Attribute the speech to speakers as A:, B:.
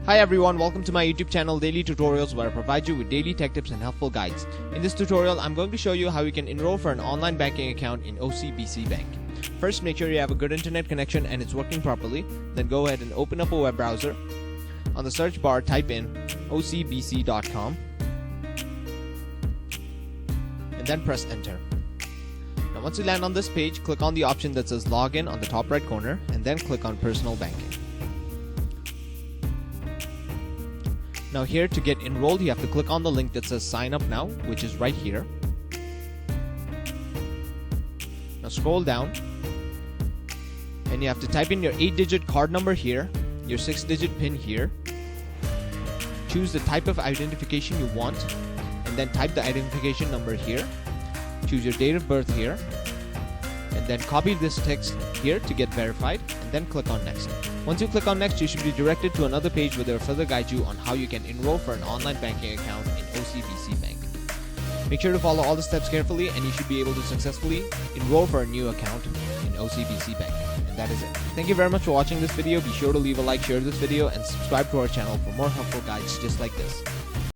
A: Hi everyone, welcome to my YouTube channel Daily Tutorials, where I provide you with daily tech tips and helpful guides. In this tutorial, I'm going to show you how you can enroll for an online banking account in OCBC Bank. First, make sure you have a good internet connection and it's working properly. Then go ahead and open up a web browser. On the search bar, type in ocbc.com and then press enter. Now once you land on this page, click on the option that says login on the top right corner and then click on personal banking. Now here, to get enrolled, you have to click on the link that says sign up now, which is right here. Now scroll down and you have to type in your 8-digit card number here, your 6-digit PIN here. Choose the type of identification you want and then type the identification number here. Choose your date of birth here and then copy this text here to get verified and then click on next. Once you click on next, you should be directed to another page where they will further guide you on how you can enroll for an online banking account in OCBC Bank. Make sure to follow all the steps carefully and you should be able to successfully enroll for a new account in OCBC Bank. And that is it. Thank you very much for watching this video. Be sure to leave a like, share this video, and subscribe to our channel for more helpful guides just like this.